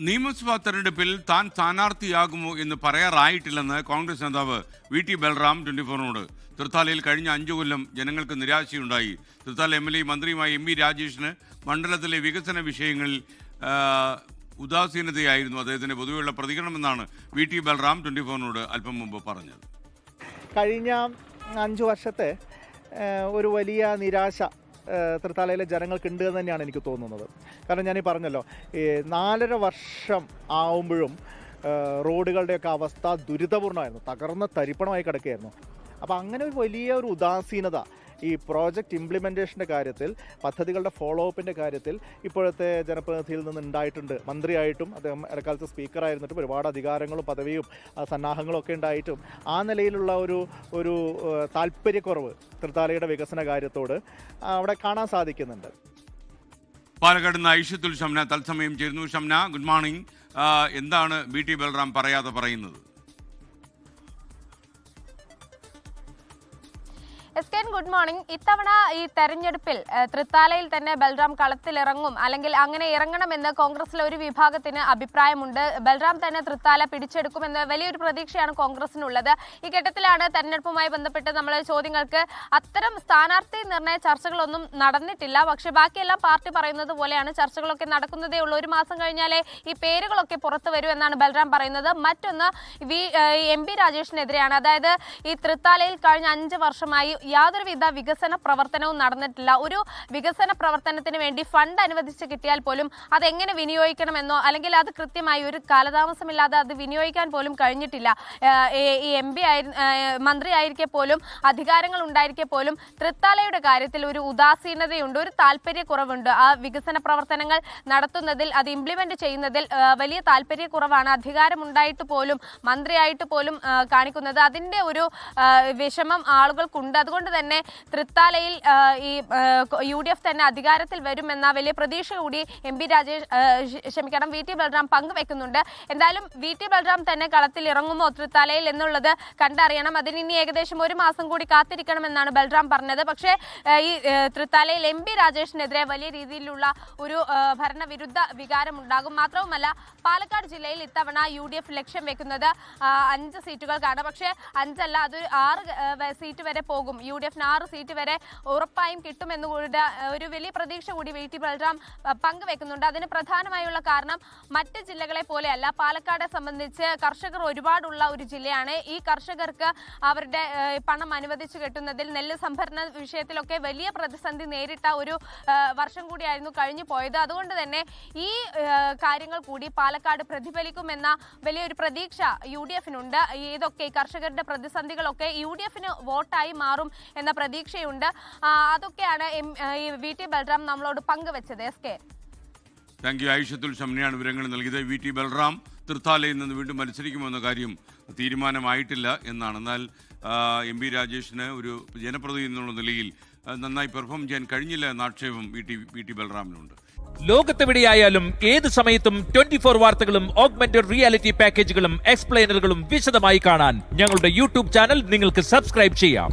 നിയമസഭാ തെരഞ്ഞെടുപ്പിൽ താൻ സ്ഥാനാർത്ഥിയാകുമോ എന്ന് പറയാറായിട്ടില്ലെന്ന് കോൺഗ്രസ് നേതാവ് വി.ടി. ബൽറാം 24-നോട്. തൃത്താലയിൽ കഴിഞ്ഞ 5 കൊല്ലം ജനങ്ങൾക്ക് നിരാശയുണ്ടായി. തൃത്താല എം.എൽ.എ മന്ത്രിയുമായ എം.വി. രാജേഷിന് മണ്ഡലത്തിലെ വികസന വിഷയങ്ങളിൽ ഉദാസീനതയായിരുന്നു അദ്ദേഹത്തിൻ്റെ പൊതുവെയുള്ള പ്രതികരണമെന്നാണ് വി.ടി. ബൽറാം 24-നോട് അല്പം മുമ്പ് പറഞ്ഞത്. കഴിഞ്ഞ 5 വർഷത്തെ ഒരു വലിയ നിരാശ തൃത്താലയിലെ ജനങ്ങൾക്കുണ്ട് എന്ന് തന്നെയാണ് എനിക്ക് തോന്നുന്നത്. കാരണം ഞാനീ പറഞ്ഞല്ലോ, 4.5 വർഷം ആവുമ്പോഴും റോഡുകളുടെയൊക്കെ അവസ്ഥ ദുരിതപൂർണ്ണമായിരുന്നു, തകർന്ന തരിപ്പണമായി കിടക്കുകയായിരുന്നു. അപ്പോൾ അങ്ങനെ ഒരു വലിയ ഒരു ഉദാസീനത ഈ പ്രോജക്റ്റ് ഇംപ്ലിമെൻറ്റേഷൻ്റെ കാര്യത്തിൽ, പദ്ധതികളുടെ ഫോളോ അപ്പിൻ്റെ കാര്യത്തിൽ ഇപ്പോഴത്തെ ജനപ്രതിനിധിയിൽ നിന്ന് ഉണ്ടായിട്ടുണ്ട്. മന്ത്രിയായിട്ടും അദ്ദേഹം ഇടക്കാലത്ത് സ്പീക്കറായിരുന്നിട്ടും ഒരുപാട് അധികാരങ്ങളും പദവിയും സന്നാഹങ്ങളും ഒക്കെ ഉണ്ടായിട്ടും ആ നിലയിലുള്ള ഒരു താല്പര്യക്കുറവ് തൃത്താലയുടെ വികസന കാര്യത്തോട് അവിടെ കാണാൻ സാധിക്കുന്നുണ്ട്. പാലക്കാട് നിന്ന് ഐഷത്തുൽ ഷംന തത്സമയം ചേരുന്നു. Shamna, good morning. എന്താണ് വി.ടി. ബൽറാം പറയാതെ പറയുന്നത്? Good morning. ഇത്തവണ ഈ തെരഞ്ഞെടുപ്പിൽ തൃത്താലയിൽ തന്നെ ബൽറാം കളത്തിലിറങ്ങും, അല്ലെങ്കിൽ അങ്ങനെ ഇറങ്ങണമെന്ന് കോൺഗ്രസിലെ ഒരു വിഭാഗത്തിന് അഭിപ്രായമുണ്ട്. ബൽറാം തന്നെ തൃത്താല പിടിച്ചെടുക്കുമെന്ന് വലിയൊരു പ്രതീക്ഷയാണ് കോൺഗ്രസിനുള്ളത്. ഈ ഘട്ടത്തിലാണ് തെരഞ്ഞെടുപ്പുമായി ബന്ധപ്പെട്ട് നമ്മളെ ചോദ്യങ്ങൾക്ക് അത്തരം സ്ഥാനാർത്ഥി നിർണയ ചർച്ചകളൊന്നും നടന്നിട്ടില്ല. പക്ഷെ ബാക്കിയെല്ലാം പാർട്ടി പറയുന്നത് പോലെയാണ്, ചർച്ചകളൊക്കെ നടക്കുന്നതേ ഉള്ളൂ. 1 മാസം കഴിഞ്ഞാലേ ഈ പേരുകളൊക്കെ പുറത്തു വരൂ എന്നാണ് ബൽറാം പറയുന്നത്. മറ്റൊന്ന് എം.പി. രാജേഷിനെതിരെയാണ്. അതായത് ഈ തൃത്താലയിൽ കഴിഞ്ഞ 5 വർഷമായി യാതൊരുവിധ വികസന പ്രവർത്തനവും നടന്നിട്ടില്ല. ഒരു വികസന പ്രവർത്തനത്തിന് വേണ്ടി ഫണ്ട് അനുവദിച്ച് കിട്ടിയാൽ പോലും അതെങ്ങനെ വിനിയോഗിക്കണമെന്നോ, അല്ലെങ്കിൽ അത് കൃത്യമായി ഒരു കാലതാമസമില്ലാതെ അത് വിനിയോഗിക്കാൻ പോലും കഴിഞ്ഞിട്ടില്ല. ഈ എം.പി. മന്ത്രിയായിരിക്കെ പോലും, അധികാരങ്ങൾ ഉണ്ടായിരിക്കെ പോലും തൃത്താലയുടെ കാര്യത്തിൽ ഒരു ഉദാസീനതയുണ്ട്, ഒരു താല്പര്യക്കുറവുണ്ട്. ആ വികസന പ്രവർത്തനങ്ങൾ നടത്തുന്നതിൽ, അത് ഇംപ്ലിമെന്റ് ചെയ്യുന്നതിൽ വലിയ താല്പര്യക്കുറവാണ് അധികാരമുണ്ടായിട്ട് പോലും, മന്ത്രിയായിട്ട് പോലും കാണിക്കുന്നത്. അതിൻ്റെ ഒരു വിഷമം ആളുകൾക്കുണ്ട്. അതുകൊണ്ട് തന്നെ തൃത്താലയിൽ ഈ UDF തന്നെ അധികാരത്തിൽ വരുമെന്ന വലിയ പ്രതീക്ഷ കൂടി വി.ടി. ബൽറാം പങ്കുവെക്കുന്നുണ്ട്. എന്തായാലും വി.ടി. ബൽറാം തന്നെ കളത്തിൽ ഇറങ്ങുമോ തൃത്താലയിൽ എന്നുള്ളത് കണ്ടറിയണം. അതിന് ഇനി ഏകദേശം 1 മാസം കൂടി കാത്തിരിക്കണമെന്നാണ് ബൽറാം പറഞ്ഞത്. പക്ഷേ ഈ തൃത്താലയിൽ എം.പി. രാജേഷിനെതിരെ വലിയ രീതിയിലുള്ള ഒരു ഭരണവിരുദ്ധ വികാരം ഉണ്ടാകും. മാത്രവുമല്ല, പാലക്കാട് ജില്ലയിൽ ഇത്തവണ UDF ലക്ഷ്യം വെക്കുന്നത് 5 സീറ്റുകൾക്കാണ്. പക്ഷേ 5 അല്ല, അത് 6 സീറ്റ് വരെ പോകും. UDF 6 സീറ്റ് വരെ ഉറപ്പായും കിട്ടുമെന്നുകൂടെ ഒരു വലിയ പ്രതീക്ഷ കൂടി വി.ടി. ബൽറാം പങ്കുവെക്കുന്നുണ്ട്. അതിന് പ്രധാനമായുള്ള കാരണം മറ്റ് ജില്ലകളെ പോലെയല്ല, പാലക്കാടെ സംബന്ധിച്ച് കർഷകർ ഒരുപാടുള്ള ഒരു ജില്ലയാണ്. ഈ കർഷകർക്ക് അവരുടെ പണം അനുവദിച്ചു കിട്ടുന്നതിൽ, നെല്ല് സംഭരണ വിഷയത്തിലൊക്കെ വലിയ പ്രതിസന്ധി നേരിട്ട ഒരു വർഷം കൂടിയായിരുന്നു കഴിഞ്ഞു പോയത്. അതുകൊണ്ട് തന്നെ ഈ കാര്യങ്ങൾ കൂടി പാലക്കാട് പ്രതിഫലിക്കുമെന്ന വലിയൊരു പ്രതീക്ഷ UDF-നുണ്ട്. ഇതൊക്കെ കർഷകരുടെ പ്രതിസന്ധികളൊക്കെ UDF-ന് വോട്ടായി മാറും എന്ന പ്രതീക്ഷയുണ്ട്. അതൊക്കെയാണ് വി.ടി. ബൽറാം നമ്മളോട് പങ്കുവെച്ചത്. Thank you. ഐഷത്തുൽ ഷംനയാണ് വിവരങ്ങൾ നൽകിയത്. വി.ടി. ബൽറാം തൃത്താലയിൽ നിന്ന് വീണ്ടും മത്സരിക്കുമെന്ന കാര്യം തീരുമാനമായിട്ടില്ല എന്നാണ്. എന്നാൽ എം.പി. രാജേഷിന് ഒരു ജനപ്രതിനിധി എന്നുള്ള നിലയിൽ നന്നായി പെർഫോം ചെയ്യാൻ കഴിഞ്ഞില്ല എന്ന ആക്ഷേപം വി.ടി. ബൽറാമിനുണ്ട്. ലോകത്തെവിടെയായാലും ഏത് സമയത്തും 24 വാർത്തകളും ഓഗ്മെന്റഡ് റിയാലിറ്റി പാക്കേജുകളും എക്സ്പ്ലെയിനറുകളും വിശദമായി കാണാൻ ഞങ്ങളുടെ യൂട്യൂബ് ചാനൽ നിങ്ങൾക്ക് സബ്സ്ക്രൈബ് ചെയ്യാം.